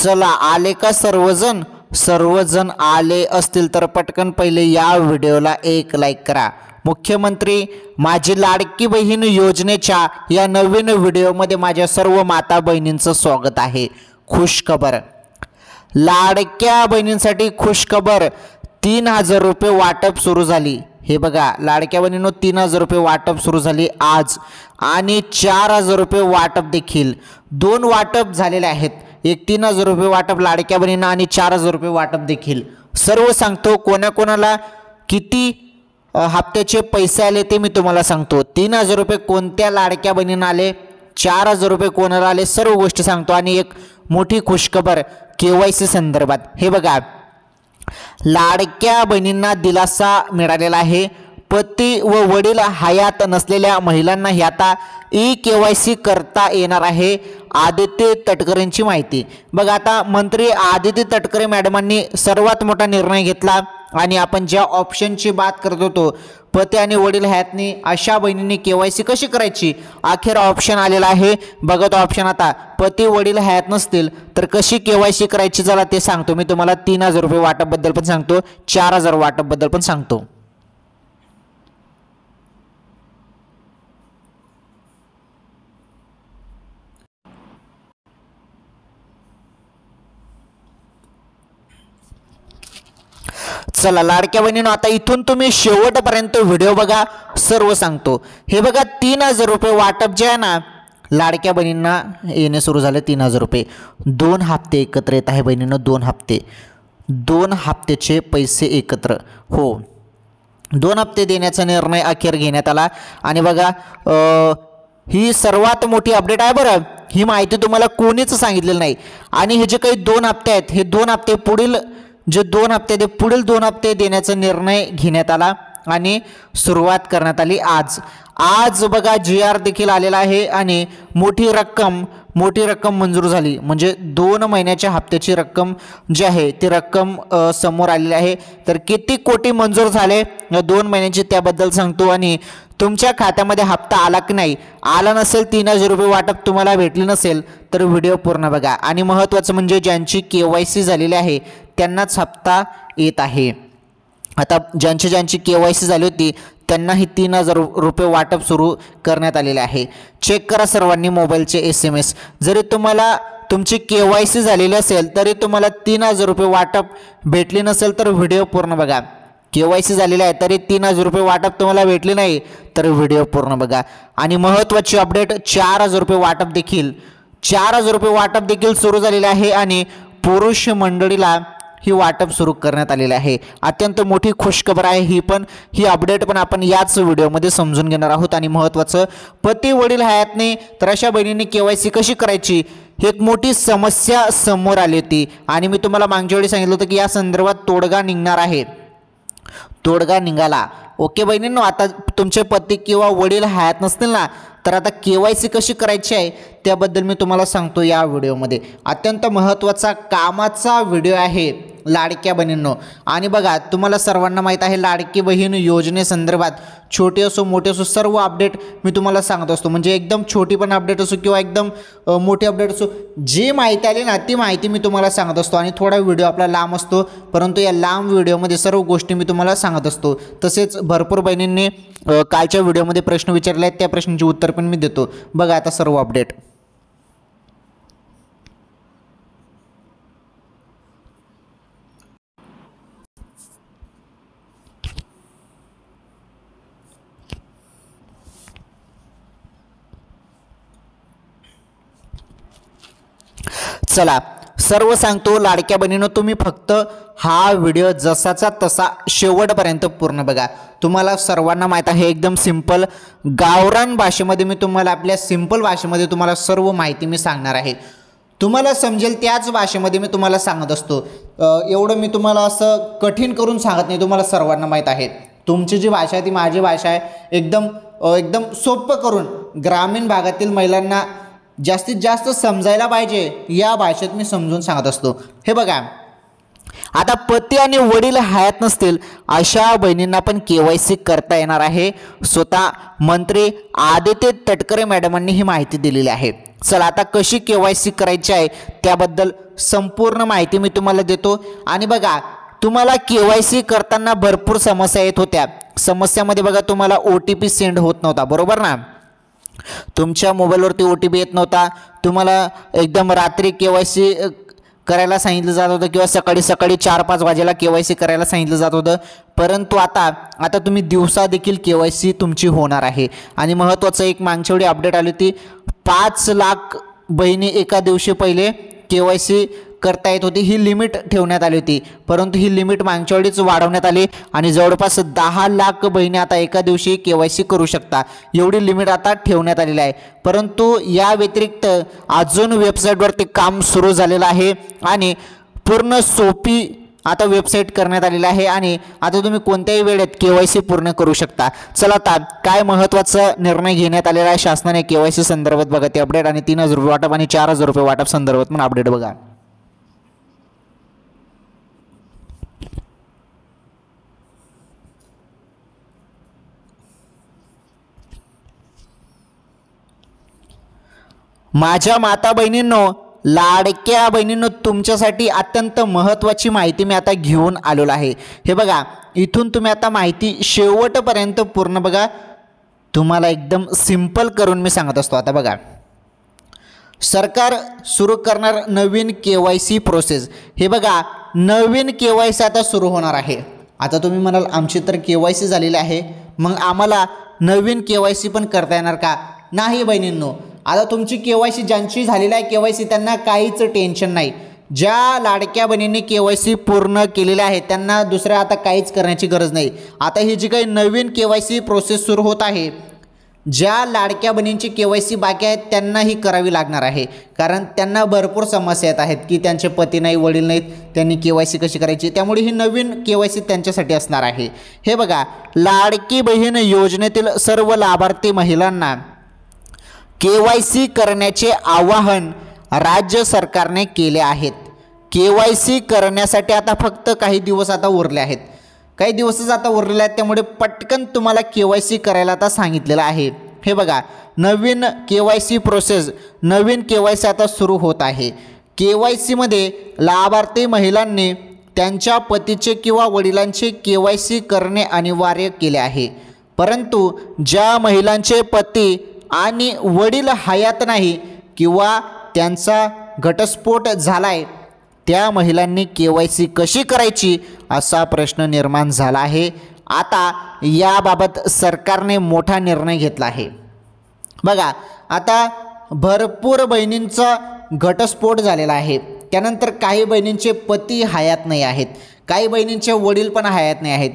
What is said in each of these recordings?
चला आले का सर्वजण? सर्वजण आले असतील तर पटकन पहिले या व्हिडिओला एक लाईक करा। मुख्यमंत्री माझी लाडकी बहीण योजनेच्या या नवीन व्हिडिओमध्ये माझ्या सर्व माता बहिणींचं स्वागत आहे। खुशखबर, लाडक्या बहिणींसाठी खुशखबर, 3000 रुपये वाटप सुरू झाली। हे बघा लाडक्या बहिणींनो, 3000 रुपये वाटप सुरू झाली आज आणि 4000 रुपये वाटप देखील, दोन वाटप झालेले आहेत। एक 3000 रुपये वाटप लाडक्या बहिणींना आणि 4000 रुपये वाटप देखील। सर्व सांगतो कोणाकोणाला किती हप्त्याचे पैसे आले ते मी तुम्हाला सांगतो। 3000 रुपये कोणत्या लाडक्या बहिणींना आले, 4000 रुपये कोणाला आले, सर्व गोष्टी सांगतो। आणि एक मोठी खुशखबर KYC संदर्भात, हे बघा लाडक्या बहिणींना दिलासा मिळालेला आहे। पती व वडील हयात नसलेल्या महिलांना आता KYC करता येणार आहे। आदित्य तटकरेंची माहिती बघा, आता मंत्री आदित्य तटकरे मॅडमांनी सर्वात मोठा निर्णय घेतला आणि आपण ज्या ऑप्शनची बात करत होतो, पती आणि वडील हयातनी अशा बहिणींनी KYC कशी करायची, अखेर ऑप्शन आलेला आहे। बघा तो ऑप्शन, आता पती वडील हयात नसतील तर कशी KYC करायची चला ते सांगतो मी तुम्हाला। 3000 रुपये वाटप बद्दल पण सांगतो, 4000 वाटप बद्दल पण सांगतो। चला लाडक्या बहिणींनो, आता इथून तुम्ही शेवटपर्यंत व्हिडिओ बघा, सर्व सांगतो। हे बघा 3000 रुपये वाटप जे आहे ना, लाडक्या बहिणींना येणे सुरू झाले 3000 रुपये। 2 हप्ते एकत्र येत आहे बहिणींनो, 2 हप्ते, 2 हप्त्याचे पैसे एकत्र, हो 2 हप्ते देण्याचा निर्णय अखेर घेण्यात आला। आणि बघा ही सर्वात मोठी अपडेट आहे बरं, ही माहिती तुम्हाला कोणीच सांगितलेली नाही। आणि हे जे काही 2 हप्ते आहेत, हे 2 हप्ते पुढील जे 2 हप्ते ते पुढील 2 हप्ते देण्याचा निर्णय घेण्यात आला आणि सुरुवात करण्यात आली आज बघा GR देखील आलेला आहे आणि मोठी रक्कम मंजूर झाली। म्हणजे 2 महिन्याच्या हप्त्याची रक्कम जी आहे ती रक्कम समोर आलेली आहे। तर किती कोटी मंजूर झाले 2 महिन्याची त्याबद्दल सांगतो। आणि तुमच्या खात्यामध्ये हप्ता आला की नाही, आला नसेल, 3000 रुपये वाटप तुम्हाला भेटले नसेल तर व्हिडिओ पूर्ण बघा। आणि महत्त्वाचं म्हणजे ज्यांची KYC झालेली आहे त्यांनाच हप्ता येत आहे। आता ज्यांची KYC झाली होती त्यांनाही 3000 रुपये वाटप सुरू करण्यात आलेले आहे। चेक करा सर्वांनी मोबाईलचे SMS, जरी तुम्हाला तुमची KYC झालेली असेल तरी तुम्हाला 3000 रुपये वाटप भेटले नसेल तर व्हिडिओ पूर्ण बघा। KYC झालेली आहे तरी 3000 रुपये वाटप तुम्हाला भेटले नाही तर व्हिडिओ पूर्ण बघा। आणि महत्त्वाची अपडेट, 4000 रुपये वाटप देखील, 4000 रुपये वाटप देखील सुरू झालेले आहे आणि पुरुष मंडळीला ही वाटप सुरू करण्यात आलेले आहे। अत्यंत मोठी खुशखबर आहे ही अपडेट पण आपण याच व्हिडिओमध्ये समजून घेणार आहोत। आणि महत्त्वाचं, पती वडील हयात नाही तर अशा बहिणींनी KYC कशी करायची, ही एक मोठी समस्या समोर आली होती आणि मी तुम्हाला मागच्या वेळी सांगितलं होतं की या संदर्भात तोडगा निघणार आहे, तोडगा निघाला। ओके बहिणींनो, आता तुमचे पती किंवा वडील हयात नसतील ना, तर आता KYC कशी करायची आहे त्याबद्दल मी तुम्हाला सांगतो या व्हिडिओमध्ये। अत्यंत महत्त्वाचा कामाचा व्हिडिओ आहे लाडक्या बहिणींनो। आणि बघा तुम्हाला सर्वांना माहीत आहे, लाडकी बहीण योजनेसंदर्भात छोटे असो मोठे असो सर्व अपडेट मी तुम्हाला सांगत असतो। म्हणजे एकदम छोटी पण अपडेट असो किंवा एकदम मोठी अपडेट असो, जी माहिती आली ना ती माहिती मी तुम्हाला सांगत असतो। आणि थोडा व्हिडिओ आपला लांब असतो, परंतु या लांब व्हिडिओमध्ये सर्व गोष्टी मी तुम्हाला सांगत असतो। तसेच भरपूर बहिणींनी कालच्या व्हिडिओमध्ये प्रश्न विचारले आहेत, त्या प्रश्नांची उत्तर पण मी देतो। बघा आता सर्व अपडेट, चला सर्व सांगतो। लाडक्या बहिणींनो, तुम्ही फक्त हा व्हिडिओ जसाचा तसा शेवटपर्यंत पूर्ण बघा। तुम्हाला सर्वांना माहीत आहे, एकदम सिंपल गावरान भाषेमध्ये मी तुम्हाला, आपल्या सिंपल भाषेमध्ये तुम्हाला सर्व माहिती मी सांगणार आहे। तुम्हाला समजेल त्याच भाषेमध्ये मी तुम्हाला सांगत असतो। एवढं मी तुम्हाला असं कठीण करून सांगत नाही, तुम्हाला सर्वांना माहीत आहे। तुमची जी भाषा आहे ती माझी भाषा आहे, एकदम सोपं करून ग्रामीण भागातील महिलांना जास्तीत जास्त समजायला पाहिजे या भाषेत मी समजून सांगत असतो। हे बघा आता पती आणि वडील हयात नसतील अशा बहिणींना पण KYC करता येणार आहे. स्वतः मंत्री आदित्य तटकरे मॅडमांनी ही माहिती दिलेली आहे. चला आता कशी KYC करायची आहे त्याबद्दल संपूर्ण माहिती मी तुम्हाला देतो. आणि बघा, तुम्हाला KYC करताना भरपूर समस्या येत होत्या. समस्यामध्ये बघा, तुम्हाला OTP सेंड होत नव्हता, बरोबर ना. तुमच्या मोबाईलवरती OTP येत नव्हता. तुम्हाला एकदम रात्री KYC करायला सांगितलं जात होतं किंवा सकाळी 4-5 वाजेला KYC करायला सांगितलं जात होतं. परंतु आता तुम्ही दिवसा देखील KYC तुमची होणार आहे. आणि महत्त्वाचं एक मागच्या वेळी अपडेट आली होती, 5 लाख बहिणी एका दिवशी पहिले KYC करता येत होती. ही लिमिट ठेवण्यात आली होती, परंतु ही लिमिट मागच्या वेळीच वाढवण्यात आली आणि जवळपास 10 लाख बहिणी आता एका दिवशी KYC करू शकता, एवढी लिमिट आता ठेवण्यात आलेली आहे. परंतु या व्यतिरिक्त अजून वेबसाईटवरती काम सुरू झालेलं आहे आणि पूर्ण सोपी आता वेबसाईट करण्यात आलेली आहे आणि आता तुम्ही कोणत्याही वेळेत KYC पूर्ण करू शकता. चला आता काय महत्त्वाचा निर्णय घेण्यात आलेला आहे शासनाने KYC संदर्भात बघा ते अपडेट, आणि 3000 रुपये वाटप आणि 4000 रुपये वाटप संदर्भात पण अपडेट बघा. माझ्या माता बहिणींनो, लाडक्या बहिणींनो, तुमच्यासाठी अत्यंत महत्त्वाची माहिती मी आता घेऊन आलेलो आहे. हे बघा, इथून तुम्ही आता माहिती शेवटपर्यंत पूर्ण बघा. तुम्हाला एकदम सिंपल करून मी सांगत असतो. आता बघा, सरकार सुरू करणार नवीन KYC प्रोसेस. हे बघा, नवीन KYC आता सुरू होणार आहे. आता तुम्ही म्हणाल आमची तर KYC झालेली आहे, मग आम्हाला नवीन KYC पण करता येणार का? नाही बहिणींनो, आता तुमची KYC ज्यांची झालेली आहे KYC त्यांना काहीच टेन्शन नाही. ज्या लाडक्या बहिणींनी KYC पूर्ण केलेले आहे त्यांना दुसऱ्या आता काहीच करण्याची गरज नाही. आता ही जी काही नवीन KYC प्रोसेस सुरू होत आहे, ज्या लाडक्या बहिणींची KYC बाकी आहेत त्यांना ही करावी लागणार आहे. कारण त्यांना भरपूर समस्या येत आहेत की त्यांचे पती नाही, वडील नाहीत, त्यांनी KYC कशी करायची. त्यामुळे ही नवीन KYC त्यांच्यासाठी असणार आहे. हे बघा, लाडकी बहीण योजनेतील सर्व लाभार्थी महिलांना KYC करण्याचे आवाहन राज्य सरकारने केले आहेत. KYC करण्यासाठी आता फक्त काही दिवस आता उरले आहेत, काही दिवसच आता उरलेले आहेत. त्यामुळे पटकन तुम्हाला KYC करायला आता सांगितलेलं आहे. हे बघा, नवीन KYC प्रोसेस, नवीन KYC आता सुरू होत आहे. KYC मध्ये लाभार्थी महिलांनी त्यांच्या पतीचे किंवा वडिलांचे KYC करणे अनिवार्य केले आहे. परंतु ज्या महिलांचे पती आणि वडील हयात नाही किंवा त्यांचा घटस्फोट झालाय त्या महिलांनी KYC कशी करायची असा प्रश्न निर्माण झाला आहे. आता याबाबत सरकारने मोठा निर्णय घेतला आहे. बघा, आता भरपूर बहिणींचा घटस्फोट झालेला आहे. त्यानंतर काही बहिणींचे पती हयात नाही आहेत, काही बहिणींचे वडील पण हयात नाही आहेत.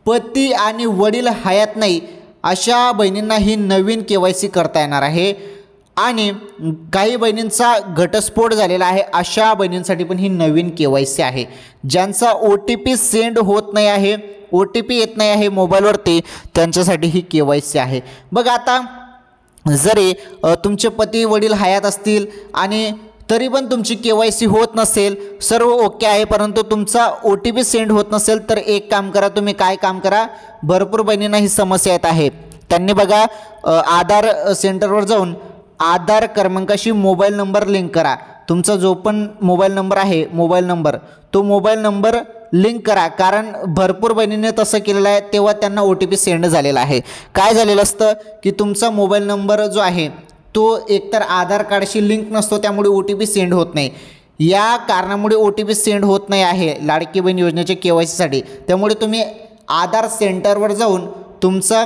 पती आणि वडील हयात नाही अशा बहिणींना ही नवीन KYC करता येणार आहे. आणि काही बहिणींचा घटस्फोट झालेला आहे अशा बहिणींसाठी पण ही नवीन KYC आहे. ज्यांचा OTP सेंड होत नाही आहे, OTP येत नाही आहे मोबाईलवरती, त्यांच्यासाठी ही KYC आहे. बघा, आता जरी तुमचे पती वडील हयात असतील आणि तरी पण तुमची KYC होत नसेल, सर्व ओके आहे, परंतु तुमचा OTP सेंड होत नसेल, तर एक काम करा, तुम्ही काय काम करा, भरपूर बहिणींना ही समस्या येत आहे. त्यांनी बघा, आधार सेंटरवर जाऊन आधार क्रमांकाशी मोबाईल नंबर लिंक करा. तुमचा जो पण मोबाईल नंबर आहे, तो मोबाईल नंबर लिंक करा. कारण भरपूर बहिणींनी तसं केलेलं आहे, तेव्हा त्यांना OTP सेंड झालेला आहे. काय झालेलं असतं की तुमचा मोबाईल नंबर जो आहे तो एकतर आधार कार्डशी लिंक नसतो, त्यामुळे OTP सेंड होत नाही. या कारणामुळे OTP सेंड होत नाही आहे लाडकी बहीण योजनेच्या KYCसाठी. त्यामुळे तुम्ही आधार सेंटरवर जाऊन तुमचा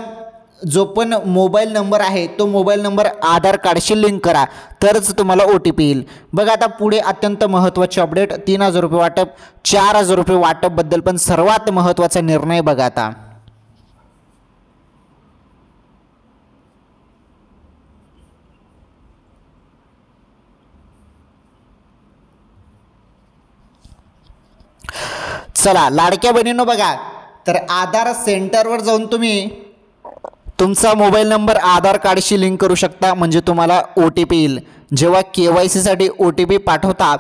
जो पण मोबाईल नंबर आहे तो मोबाईल नंबर आधार कार्डशी लिंक करा, तरच तुम्हाला OTP येईल. बघा, आता पुढे अत्यंत महत्त्वाचे अपडेट, 3000 रुपये वाटप, 4000 रुपये वाटपबद्दल पण सर्वात महत्त्वाचा निर्णय बघा. आता चला लाडक्या बहिणींनो, बघा, तर आधार सेंटरवर जाऊन तुम्ही तुमचा मोबाईल नंबर आधार कार्डशी लिंक करू शकता, म्हणजे तुम्हाला OTP येईल. जेव्हा KYCसाठी OTP पाठवता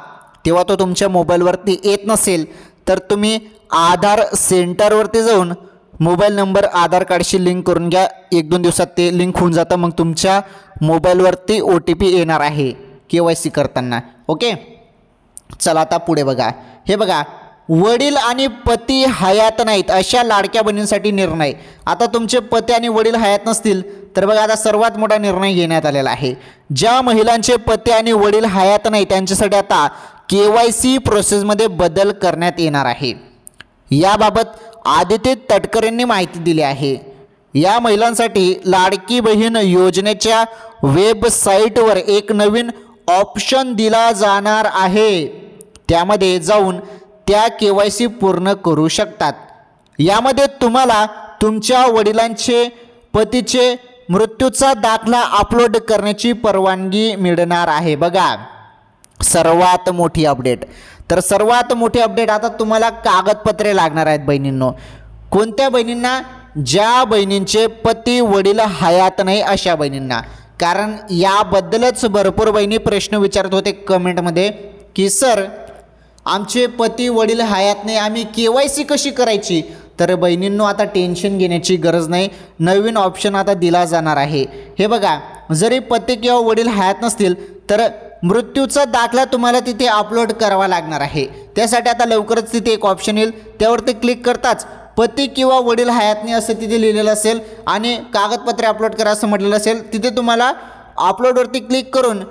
तेव्हा तो तुमच्या मोबाईलवरती येत नसेल तर तुम्ही आधार सेंटरवरती जाऊन मोबाईल नंबर आधार कार्डशी लिंक करून घ्या. 1-2 दिवसात ते लिंक होऊन जातं. मग तुमच्या मोबाईलवरती OTP येणार आहे KYC करताना. ओके, चला आता पुढे बघा. हे बघा, वडील आणि पती हयात नाहीत अशा लाडक्या बहिणींसाठी निर्णय. आता तुमचे पती आणि वडील हयात नसतील तर बघा, आता सर्वात मोठा निर्णय घेण्यात आलेला आहे. ज्या महिलांचे पती आणि वडील हयात नाही त्यांच्यासाठी आता KYC प्रोसेसमध्ये बदल करण्यात येणार आहे. याबाबत आदित्य तटकरेंनी माहिती दिली आहे. या महिलांसाठी लाडकी बहीण योजनेच्या वेबसाईटवर एक नवीन ऑप्शन दिला जाणार आहे. त्यामध्ये जाऊन त्या KYC पूर्ण करू शकतात. यामध्ये तुम्हाला तुमच्या वडिलांचे पतीचे मृत्यूचा दाखला अपलोड करण्याची परवानगी मिळणार आहे. बघा, सर्वात मोठी अपडेट. तर सर्वात मोठी अपडेट, आता तुम्हाला कागदपत्रे लागणार आहेत बहिणींनो. कोणत्या बहिणींना? ज्या बहिणींचे पती वडील हयात नाही अशा बहिणींना. कारण याबद्दलच भरपूर बहिणी प्रश्न विचारत होते कमेंटमध्ये की सर आमचे पती वडील हयात नाही, आम्ही KYC कशी करायची? तर बहिणींनो, आता टेन्शन घेण्याची गरज नाही. नवीन ऑप्शन आता दिला जाणार आहे. हे बघा, जरी पती किंवा वडील हयात नसतील तर मृत्यूचा दाखला तुम्हाला तिथे अपलोड करावा लागणार आहे. त्यासाठी आता लवकरच तिथे एक ऑप्शन येईल. त्यावरती क्लिक करताच पती किंवा वडील हयात नाही असं तिथे लिहिलेलं असेल आणि कागदपत्रे अपलोड करा असं म्हटलेलं असेल. तिथे तुम्हाला अपलोडवरती क्लिक करून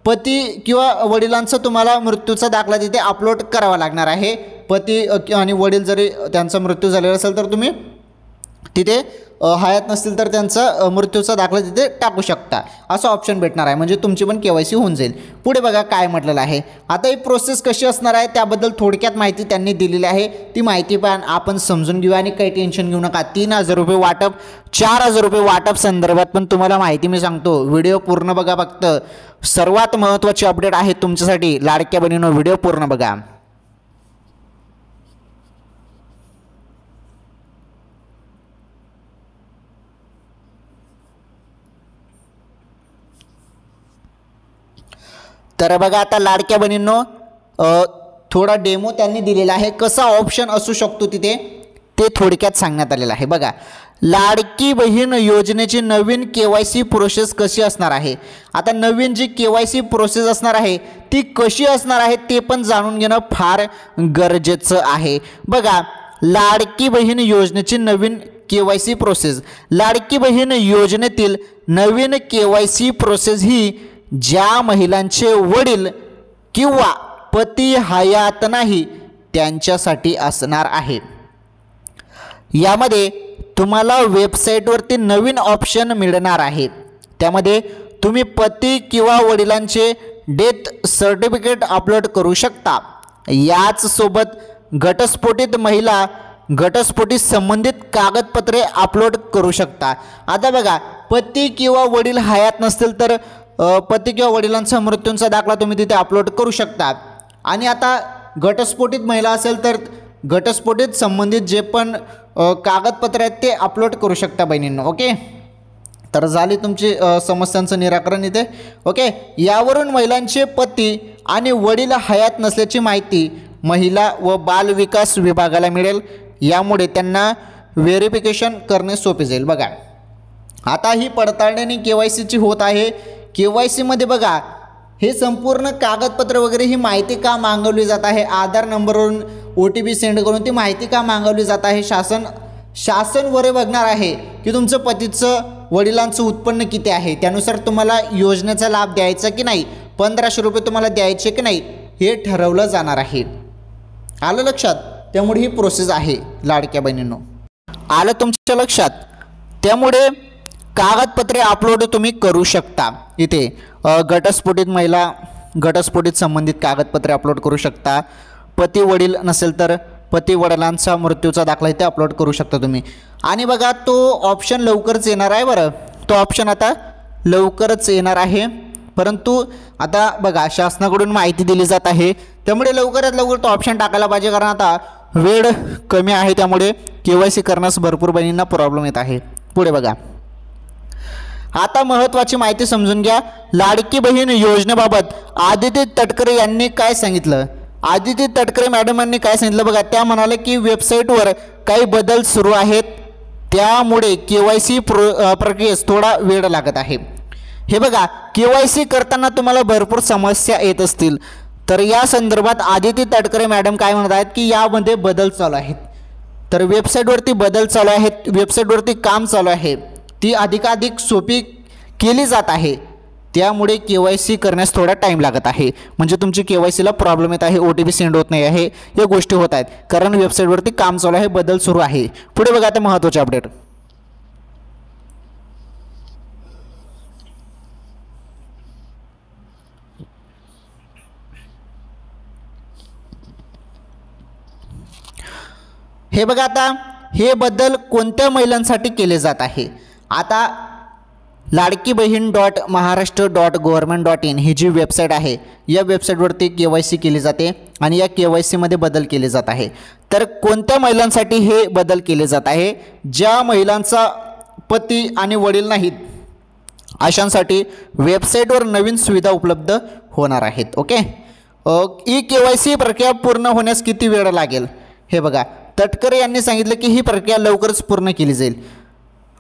पती किंवा वडिलांचा तुम्हाला मृत्यूचा दाखला तिथे अपलोड करावा लागणार आहे. पती आणि वडील जरी त्यांचा मृत्यू झालेला असेल तर तुम्ही तिथे हयात नसतील तर त्यांचा मृत्यूचा दाखला तिथे टाकू शकता. असं ऑप्शन भेटणार आहे, म्हणजे तुमची पण KYC होऊन जाईल. पुढे बघा काय म्हटलेलं आहे. आता ही प्रोसेस कशी असणार आहे त्याबद्दल थोडक्यात माहिती त्यांनी दिलेली आहे. ती माहिती पण आपण समजून घेऊया आणि काही टेन्शन घेऊ नका. 3,000 रुपये वाटप, 4,000 रुपये वाटप संदर्भात पण तुम्हाला माहिती मी सांगतो. व्हिडिओ पूर्ण बघा. फक्त सर्वात महत्त्वाची अपडेट आहे तुमच्यासाठी. लाडक्या बहिणींनो, व्हिडिओ पूर्ण बघा. तर बघा, आता लाडक्या बहिणींनो थोडा डेमो त्यांनी दिलेला आहे. कसा ऑप्शन असू शकतो तिथे ते थोडक्यात सांगण्यात आलेलं आहे. बघा, लाडकी बहीण योजनेची नवीन KYC प्रोसेस कशी असणार आहे. आता नवीन जी KYC प्रोसेस असणार आहे ती कशी असणार आहे ते पण जाणून घेणं फार गरजेचं आहे. बघा, लाडकी बहीण योजनेची नवीन KYC प्रोसेस. लाडकी बहीण योजनेतील नवीन KYC प्रोसेस ही ज्या महिलांचे वडील किंवा पती हयात नाही त्यांच्यासाठी असणार आहे. यामध्ये तुम्हाला वेबसाईटवरती नवीन ऑप्शन मिळणार आहे. त्यामध्ये तुम्ही पती किंवा वडिलांचे डेथ सर्टिफिकेट अपलोड करू शकता. याच सोबत घटस्फोटित महिला घटस्फोटी संबंधित कागदपत्रे अपलोड करू शकता. आता बघा, पती किंवा वडील हयात नसतील तर पती किंवा वडिलांचा मृत्यूंचा दाखला तुम्ही तिथे अपलोड करू शकता. आणि आता घटस्फोटित महिला असेल तर घटस्फोटित संबंधित जे पण कागदपत्रे आहेत ते अपलोड करू शकता बहिणींनो. ओके, तर झाली तुमची समस्यांचं निराकरण इथे. ओके, यावरून महिलांचे पती आणि वडील हयात नसल्याची माहिती महिला व बाल विकास विभागाला मिळेल. यामुळे त्यांना व्हेरिफिकेशन करणे सोपे जाईल. बघा, आता ही पडताळणी KYCची होत आहे. KYC मध्ये बघा, हे संपूर्ण कागदपत्र वगैरे ही माहिती का मागवली जात आहे, आधार नंबरवरून OTP सेंड करून ती माहिती का मागवली जात आहे. शासन वरे बघणार आहे की तुमचं पतीचं वडिलांचं उत्पन्न किती आहे, त्यानुसार तुम्हाला योजनेचा लाभ द्यायचा की नाही, 1500 रुपये तुम्हाला द्यायचे की नाही हे ठरवलं जाणार आहे. आलं लक्षात? त्यामुळे ही प्रोसेस आहे लाडक्या बहिणींनो. आलं तुमच्या लक्षात? त्यामुळे कागदपत्रे अपलोड तुम्ही करू शकता. इथे घटस्फोटित महिला घटस्फोटित संबंधित कागदपत्रे अपलोड करू शकता. पती वडील नसेल तर पती वडिलांचा मृत्यूचा दाखला इथे अपलोड करू शकता तुम्ही. आणि बघा, तो ऑप्शन लवकरच येणार आहे. बरं, तो ऑप्शन आता लवकरच येणार आहे. परंतु आता बघा, शासनाकडून माहिती दिली जात आहे त्यामुळे लवकरात लवकर तो ऑप्शन टाकायला पाहिजे. कारण आता वेळ कमी आहे त्यामुळे KYC करण्यास भरपूर बहिणींना प्रॉब्लेम येत आहे. पुढे बघा, आता महत्त्वाची माहिती समजून घ्या. लाडकी बहीण योजनेबाबत आदित्य तटकरे यांनी काय सांगितलं. आदिती तटकरे मॅडमांनी काय सांगितलं बघा, त्या म्हणाले की वेबसाईटवर काही बदल सुरू आहेत, त्यामुळे KYC प्रक्रियेस थोडा वेळ लागत आहे. हे बघा, KYC करताना तुम्हाला भरपूर समस्या येत असतील, तर या संदर्भात आदिती तटकरे मॅडम काय म्हणत आहेत की यामध्ये बदल चालू आहेत. तर वेबसाईटवरती बदल चालू आहेत, वेबसाईटवरती काम चालू आहे, ती अधिकाधिक सोपी केली जात आहे, त्यामुळे KYC करण्यास थोडा टाईम लागत आहे. म्हणजे तुमची KYCला प्रॉब्लेम येत आहे, OTP सेंड होत नाही आहे, या गोष्टी होत आहेत कारण वेबसाईटवरती काम चालू आहे, बदल सुरू आहे. पुढे बघा आता महत्त्वाचे अपडेट. हे बघा, आता हे बदल कोणत्या महिलांसाठी केले जात आहे. आता लाडकी बहीण .महाराष्ट्र.gov.in ही जी वेबसाईट आहे, या वेबसाईटवरती KYC केली जाते आणि या KYCमध्ये बदल केले जात आहे. तर कोणत्या महिलांसाठी हे बदल केले जात आहे, ज्या महिलांचा पती आणि वडील नाहीत अशांसाठी वेबसाईटवर नवीन सुविधा उपलब्ध होणार आहेत. ओके, KYC प्रक्रिया पूर्ण होण्यास किती वेळ लागेल. हे बघा, तटकरे यांनी सांगितलं की ही प्रक्रिया लवकरच पूर्ण केली जाईल.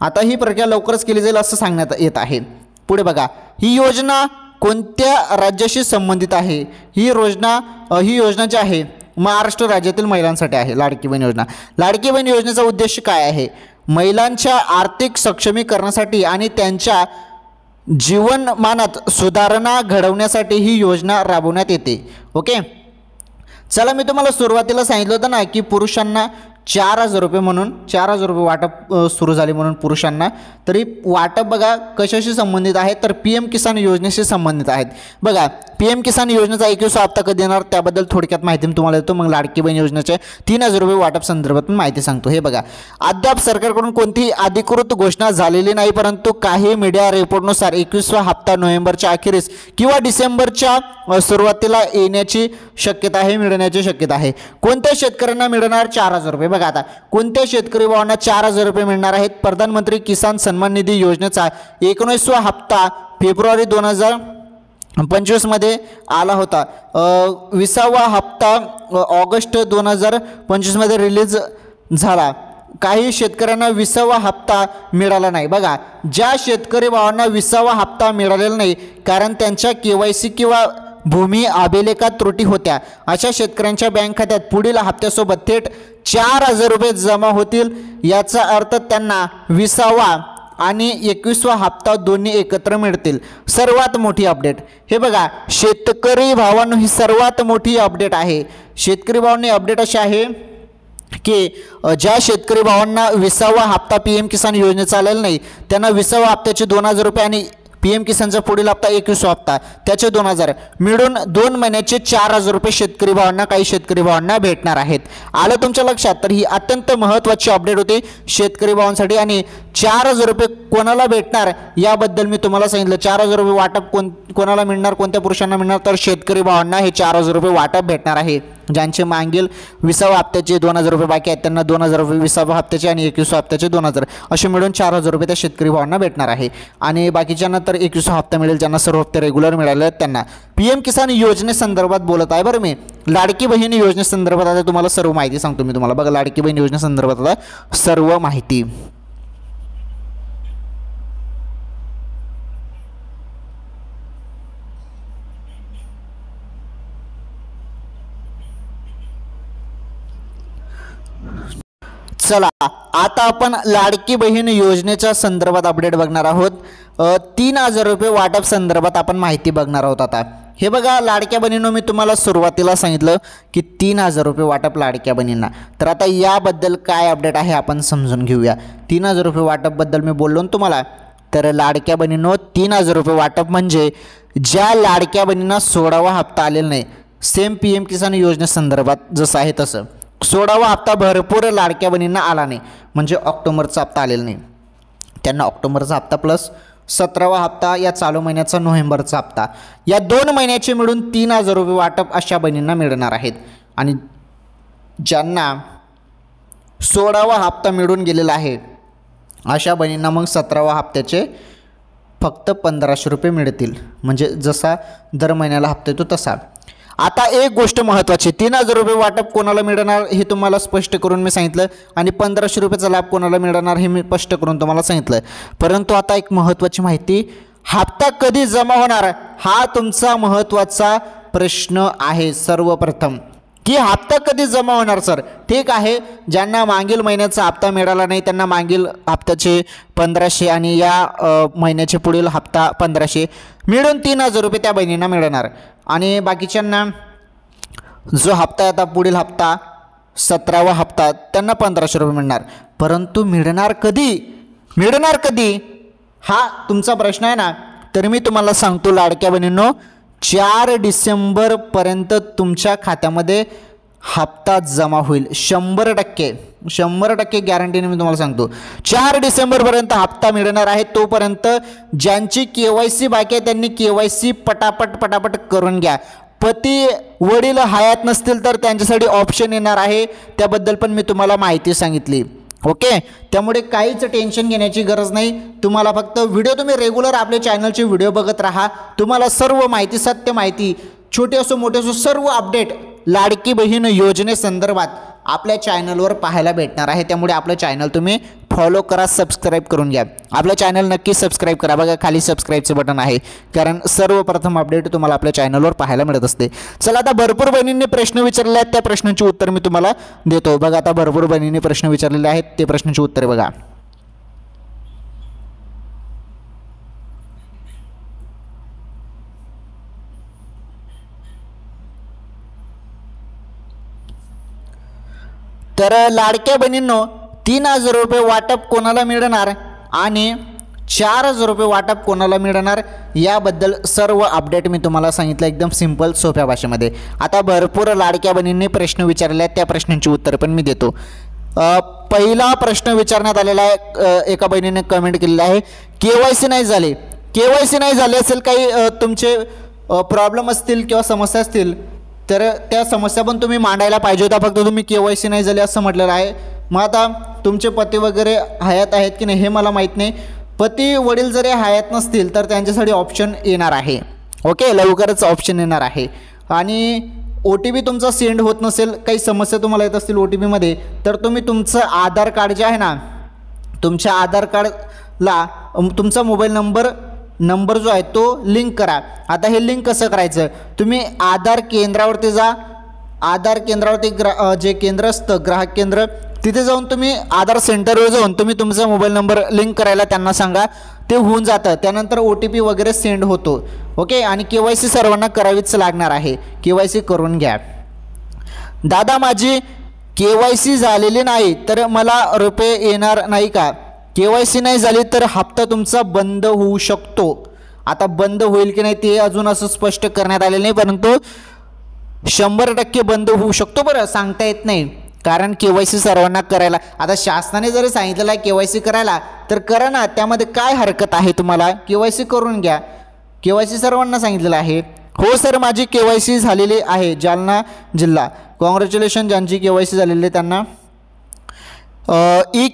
आता ही प्रक्रिया लवकरच केली जाईल असं सांगण्यात येत आहे. पुढे बघा, ही योजना कोणत्या राज्याशी संबंधित आहे. ही योजना जी आहे महाराष्ट्र राज्यातील महिलांसाठी आहे. लाडकी बहीण योजना. लाडकी बहीण योजनेचा उद्देश काय आहे. महिलांच्या आर्थिक सक्षमीकरणासाठी आणि त्यांच्या जीवनमानात सुधारणा घडवण्यासाठी ही योजना राबवण्यात येते. ओके, चला, मी तुम्हाला सुरुवातीला सांगितलं होतं ना की पुरुषांना 4,000 रुपये म्हणून 4,000 रुपये वाटप सुरू झाले म्हणून पुरुषांना. तरी वाटप बघा कशाशी संबंधित आहे, तर PM किसान योजनेशी संबंधित आहेत. बघा, PM किसान योजनेचा 21वा हप्ता कधी येणार त्याबद्दल थोडक्यात माहिती मी तुम्हाला देतो. मग लाडकी बहीण योजनेचे 3,000 रुपये वाटप संदर्भात पण माहिती सांगतो. हे बघा, अद्याप सरकारकडून कोणतीही अधिकृत घोषणा झालेली नाही, परंतु काही मीडिया रिपोर्टनुसार 21वा हप्ता नोव्हेंबरच्या अखेरीस किंवा डिसेंबरच्या सुरुवातीला येण्याची शक्यता आहे, मिळण्याची शक्यता आहे. कोणत्या शेतकऱ्यांना मिळणार 4,000 रुपये. बघा, आता कोणत्या शेतकरी भावांना 4,000 रुपये मिळणार आहेत. प्रधानमंत्री किसान सन्मान निधी योजनेचा 19वा हप्ता फेब्रुवारी 2025 मध्ये आला होता. 20वा हप्ता ऑगस्ट 2025 मध्ये रिलीज झाला. काही शेतकऱ्यांना 20वा हप्ता मिळाला नाही. बघा, ज्या शेतकरी भावांना 20वा हप्ता मिळालेला नाही कारण त्यांच्या KYC किंवा भूमी अभिलेखात त्रुटी होत्या, अशा शेतकऱ्यांच्या बँक खात्यात पुढील हप्त्यासोबत थेट 4,000 रुपये जमा होतील. याचा अर्थ त्यांना 20वा आणि 21वा हप्ता दोन्ही एकत्र मिळतील. सर्वात मोठी अपडेट. हे बघा, शेतकरी भावांनो, ही सर्वात मोठी अपडेट आहे. शेतकरी भावांनी अपडेट अशी आहे की ज्या शेतकरी भावांना 20वा हप्ता PM किसान योजनेचा आलेला नाही त्यांना 20वा हप्त्याचे 2,000 रुपये आणि PM किसानचा पुढील हप्ता 21वा हप्ता त्याचे 2,000 मिळून 2 महिन्याचे 4,000 रुपये शेतकरी भावांना, काही शेतकरी भावांना भेटणार आहेत. आलं तुमच्या लक्षात. तर ही अत्यंत महत्त्वाची अपडेट होती शेतकरी भावांसाठी. आणि 4,000 रुपये कोणाला भेटणार याबद्दल मी तुम्हाला सांगितलं. 4,000 रुपये वाटप कोणाला मिळणार, कोणत्या पुरुषांना मिळणार, तर शेतकरी भावांना हे 4,000 रुपये वाटप भेटणार आहे. ज्यांचे मागील 20वा हप्त्याचे 2,000 रुपये बाकी आहेत त्यांना 2,000 रुपये 20वा हप्त्याचे आणि 21वा हप्त्याचे 2,000 असे मिळून 4,000 रुपये त्या शेतकरी भावांना भेटणार आहे. आणि बाकीच्यांना तर 21वा हप्ता मिळेल, ज्यांना सर्व हप्ते रेग्युलर मिळाले आहेत त्यांना. PM किसान योजनेसंदर्भात बोलत आहे बरं मी. लाडकी बहीण योजनेसंदर्भात आता तुम्हाला सर्व माहिती सांगतो मी तुम्हाला. बघा, लाडकी बहीण योजनेसंदर्भात आता सर्व माहिती. चला, आता आपण लाडकी बहीण योजनेच्या संदर्भात अपडेट बघणार आहोत. 3,000 रुपये वाटप संदर्भात आपण माहिती बघणार आहोत. आता हे बघा, लाडक्या बहिणींनो, मी तुम्हाला सुरुवातीला सांगितलं की 3,000 रुपये वाटप लाडक्या बहिणींना. तर आता याबद्दल काय अपडेट आहे आपण समजून घेऊया. 3,000 रुपये वाटपबद्दल मी बोललो ना तुम्हाला. तर लाडक्या बहिणींनो, 3,000 रुपये वाटप म्हणजे ज्या लाडक्या बहिणींना 16वा हप्ता आलेला नाही, सेम PM किसान योजनेसंदर्भात जसं आहे तसं 16वा हप्ता भरपूर लाडक्या बहिणींना आला नाही, म्हणजे ऑक्टोबरचा हप्ता आलेला नाही, त्यांना ऑक्टोबरचा हप्ता प्लस 17वा हप्ता या चालू महिन्याचा नोव्हेंबरचा हप्ता, या 2 महिन्याचे मिळून 3,000 रुपये वाटप अशा बहिणींना मिळणार आहेत. आणि ज्यांना 16वा हप्ता मिळून गेलेला आहे अशा बहिणींना मग 17वा हप्त्याचे फक्त 1,500 रुपये मिळतील, म्हणजे जसा दर महिन्याला हप्ता येतो तसा. आता एक गोष्ट महत्त्वाची, 3,000 रुपये वाटप कोणाला मिळणार हे तुम्हाला स्पष्ट करून मी सांगितलं आणि 1,500 रुपयाचा लाभ कोणाला मिळणार हे मी स्पष्ट करून तुम्हाला सांगितलं. परंतु आता एक महत्त्वाची माहिती, हप्ता कधी जमा होणार हा तुमचा महत्त्वाचा प्रश्न आहे. सर्वप्रथम की हप्ता कधी जमा होणार सर? ठीक आहे, ज्यांना मागील महिन्याचा हप्ता मिळाला नाही त्यांना मागील हप्त्याचे 1,500 आणि या महिन्याचे पुढील हप्ता 1,500 मिळून 3,000 रुपये त्या बहिणींना मिळणार. आणि बाकीच्यांना जो हप्ता आहे आता पुढील हप्ता 17वा हप्ता त्यांना 1,500 रुपये मिळणार. परंतु मिळणार कधी हा तुमचा प्रश्न आहे ना. तर मी तुम्हाला सांगतो लाडक्या बहिणींनो, 4 डिसेंबरपर्यंत तुमच्या खात्यामध्ये हप्ता जमा होईल. 100% गॅरंटीने मी तुम्हाला सांगतो 4 डिसेंबरपर्यंत हप्ता मिळणार आहे. तोपर्यंत ज्यांची KYC बाकी आहे त्यांनी KYC पटापट करून घ्या. पती वडील हयात नसतील तर त्यांच्यासाठी ऑप्शन येणार आहे, त्याबद्दल पण मी तुम्हाला माहिती सांगितली. ओके, त्यामुळे काहीच टेन्शन घेण्याची गरज नाही. तुम्हाला फक्त व्हिडिओ तुम्ही रेग्युलर आपल्या चॅनलचे व्हिडिओ बघत राहा. तुम्हाला सर्व माहिती, सत्य माहिती, छोटे असो मोठे असो, सर्व अपडेट लाडकी बहीण योजनेसंदर्भात आपल्या चॅनलवर पाहायला भेटणार आहे. त्यामुळे आपलं चॅनल तुम्ही फॉलो करा, सबस्क्राईब करून घ्या. आपलं चॅनल नक्की सबस्क्राईब करा. बघा खाली सबस्क्राईबचं बटन आहे, कारण सर्वप्रथम अपडेट तुम्हाला आपल्या चॅनलवर पाहायला मिळत असते. चला, आता भरपूर बहिणींनी प्रश्न विचारले आहेत, त्या प्रश्नांची उत्तर मी तुम्हाला देतो. बघा, आता भरपूर बहिणींनी प्रश्न विचारलेले आहेत, ते प्रश्नांची उत्तरे बघा. तर लाडक्या बहिणींनो, 3,000 रुपये वाटप कोणाला मिळणार आणि 4,000 रुपये वाटप कोणाला मिळणार याबद्दल सर्व अपडेट मी तुम्हाला सांगितलं एकदम सिंपल सोप्या भाषेमध्ये. आता भरपूर लाडक्या बहिणींनी प्रश्न विचारले आहेत, त्या प्रश्नांची उत्तर पण मी देतो. पहिला प्रश्न विचारण्यात आलेला आहे, एका बहिणीने कमेंट केलेलं आहे, KYC नाही झाले. KYC नाही झाले असेल, काही तुमचे प्रॉब्लेम असतील किंवा समस्या असतील तर त्या समस्या पण तुम्ही मांडायला पाहिजे होत्या. फक्त तुम्ही KYC नाही झाले असं म्हटलेलं आहे. मग आता तुमचे पती वगैरे हयात आहेत की नाही हे मला माहीत नाही. पती वडील जरी हयात नसतील तर त्यांच्यासाठी ऑप्शन येणार आहे. ओके, लवकरच ऑप्शन येणार आहे. आणि OTP तुमचा सेंड होत नसेल, काही समस्या तुम्हाला येत असतील OTPमध्ये, तर तुम्ही तुमचं आधार कार्ड जे आहे ना, तुमच्या आधार कार्डला तुमचा मोबाईल नंबर जो आहे तो लिंक करा. आता हे लिंक कसं करायचं, तुम्ही आधार केंद्रावरती जा. आधार केंद्रावरती जे केंद्र असतं ग्राहक केंद्र, तिथे जाऊन तुम्ही आधार सेंटरवर जाऊन तुम्ही तुमचा मोबाईल नंबर लिंक करायला त्यांना सांगा, ते होऊन जातं. त्यानंतर OTP वगैरे सेंड होतो. ओके, आणि KYC सर्वांना करावीच लागणार आहे. KYC करून घ्या. दादा, माझी KYC झालेली नाही तर मला रुपये येणार नाही का? KYC नाही झाली तर हप्ता तुमचा बंद होऊ शकतो. आता बंद होईल की नाही ते अजून असं स्पष्ट करण्यात आलेलं नाही, परंतु 100% बंद होऊ शकतो. बरं, सांगता येत नाही, कारण KYC सर्वांना करायला. आता शासनाने जरी सांगितलेलं आहे KYC करायला तर करा ना, त्यामध्ये काय हरकत आहे तुम्हाला? KYC करून घ्या. KYC सर्वांना सांगितलेलं आहे. हो सर, माझी KYC झालेली आहे, जालना जिल्हा. कॉंग्रॅच्युलेशन, ज्यांची KYC झालेली त्यांना.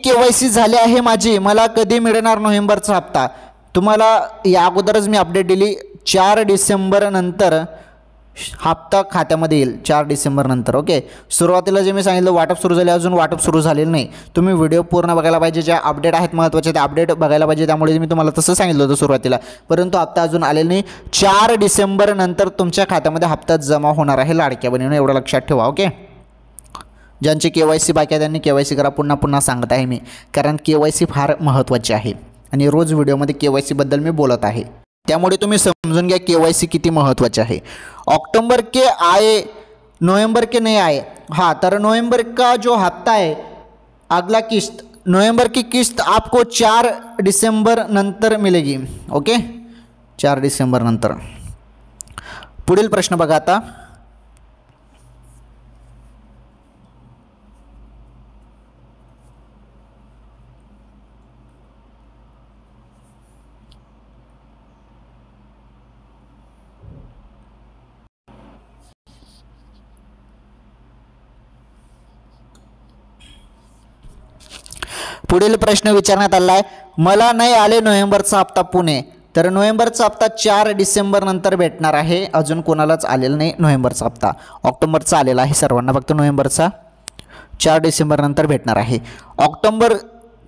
KYC झाले आहे माझी, मला कधी मिळणार नोव्हेंबरचा हप्ता? तुम्हाला या अगोदरच मी अपडेट दिली, 4 डिसेंबर नंतर हप्ता खात्यामध्ये येईल. 4 डिसेंबर नंतर. ओके, सुरुवातीला जे मी सांगितलं वाटप सुरू झाले, अजून वाटप सुरू झालेलं नाही. तुम्ही व्हिडिओ पूर्ण बघायला पाहिजे, ज्या अपडेट आहेत महत्त्वाचे ते अपडेट बघायला पाहिजे. त्यामुळे मी तुम्हाला तसं सांगितलं होतं सुरुवातीला, परंतु हप्ता अजून आलेला नाही. 4 डिसेंबर नंतर तुमच्या खात्यामध्ये हप्ता जमा होणार आहे लाडक्या बहिणीनं, एवढं लक्षात ठेवा. ओके, ज्यांची KYC बाकी आहे त्यांनी KYC करा. पुन्हा सांगत आहे मी, कारण KYC फार महत्त्वाची आहे आणि रोज व्हिडिओमध्ये KYC बद्दल मी बोलत आहे. त्यामुळे तुम्ही समजून घ्या KYC किती महत्त्वाचे आहे. अक्टूबर के आए, नवंबर के नहीं आए. हाँ, तर नवंबर का जो हफ्ता है, अगला किस्त, नवंबर की किस्त आपको 4 डिसेंबर नंतर मिलेगी. ओके, 4 डिसेंबर नंतर. पुढील प्रश्न बघा आता. पुढील प्रश्न विचारण्यात आला आहे, मला नाही आले नोव्हेंबरचा हप्ता पुणे, तर नोव्हेंबरचा हप्ता 4 डिसेंबर नंतर भेटणार आहे. अजून कोणालाच आलेला नाही नोव्हेंबरचा हप्ता. ऑक्टोबरचा आलेला आहे सर्वांना, फक्त नोव्हेंबरचा 4 डिसेंबर नंतर भेटणार आहे. ऑक्टोबर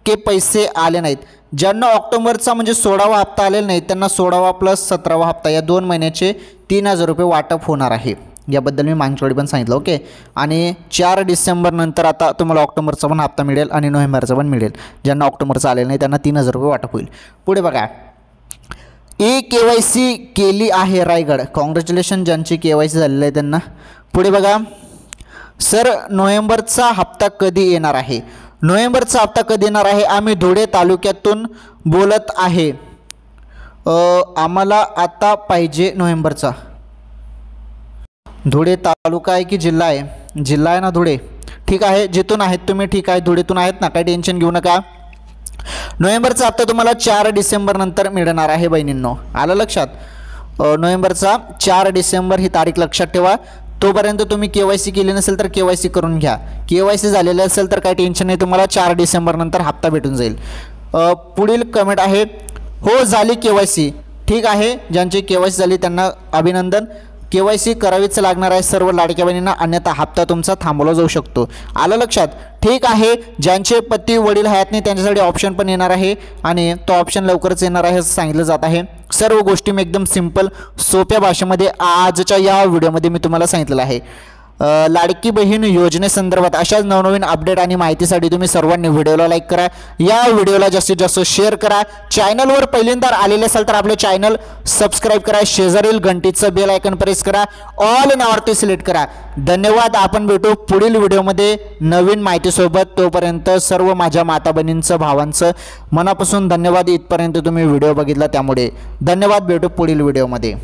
के पैसे आले नाहीत, ज्यांना ऑक्टोबरचा म्हणजे 16वा हप्ता आलेला नाही त्यांना 16वा प्लस 17वा हप्ता या 2 महिन्याचे 3000 रुपये वाटप होणार आहे. याबद्दल मी मागच्या वेळी पण सांगितलं. ओके. आणि 4 डिसेंबर नंतर आता तुम्हाला ऑक्टोबरचा पण हप्ता मिळेल आणि नोव्हेंबरचा पण मिळेल. ज्यांना ऑक्टोबरचा आलेला नाही त्यांना 3000 रुपये वाटप होईल. पुढे बघा, KYC केली आहे रायगड. कॉंग्रॅच्युलेशन ज्यांची KYC झालेली आहे त्यांना. पुढे बघा, सर नोव्हेंबरचा हप्ता कधी येणार आहे? नोव्हेंबरचा हप्ता कधी येणार आहे? आम्ही धुळे तालुक्यातून बोलत आहे. आम्हाला आता पाहिजे नोव्हेंबरचा. धुळे तालुका आहे की जिल्हा आहे? जिल्हा आहे ना धुळे. ठीक आहे, जिथून आहेत तुम्ही, ठीक आहे धुळेतून आहेत ना, काही टेन्शन घेऊ नका. नोव्हेंबरचा हप्ता तुम्हाला 4 डिसेंबर नंतर मिळणार आहे बहिणींनो. आलं लक्षात? नोव्हेंबरचा 4 डिसेंबर ही तारीख लक्षात ठेवा. तोपर्यंत तुम्ही KYC केली नसेल तर KYC करून घ्या. KYC झालेलं असेल तर काही टेन्शन नाही, तुम्हाला 4 डिसेंबर नंतर हप्ता भेटून जाईल. पुढील कमेंट आहे, हो झाली KYC. ठीक आहे, ज्यांची KYC झाली त्यांना अभिनंदन. KYC करावीच लागणार आहे सर्व लाडक्या बहिणींना, अन्यथा हप्ता तुमचा थांबवला जाऊ शकतो. आलं लक्षात? ठीक आहे, ज्यांचे पती वडील हयात नाही त्यांच्यासाठी ऑप्शन पण येणार आहे आणि तो ऑप्शन लवकरच येणार आहे असं सांगितलं जात आहे. सर्व गोष्टी मी एकदम सिंपल सोप्या भाषेमध्ये आजच्या या व्हिडिओमध्ये मी तुम्हाला सांगितलेलं आहे. लाडकी बहीण योजनेसंदर्भात अशाच नवनवीन अपडेट आणि माहितीसाठी तुम्ही सर्वांनी व्हिडिओला लाईक करा, या व्हिडिओला जास्तीत जास्त शेअर करा. चॅनलवर पहिल्यांदा आलेले असाल तर आपले चॅनल सबस्क्राईब करा, शेजारील घंटीचं बेल आयकॉन प्रेस करा, ऑल नावावरती सिलेक्ट करा. धन्यवाद. आपण भेटू पुढील व्हिडिओमध्ये नवीन माहितीसोबत. तोपर्यंत सर्व माझ्या माता बहिणींचं भावांचं मनापासून धन्यवाद. इथपर्यंत तुम्ही व्हिडिओ बघितला त्यामुळे धन्यवाद. भेटू पुढील व्हिडिओमध्ये.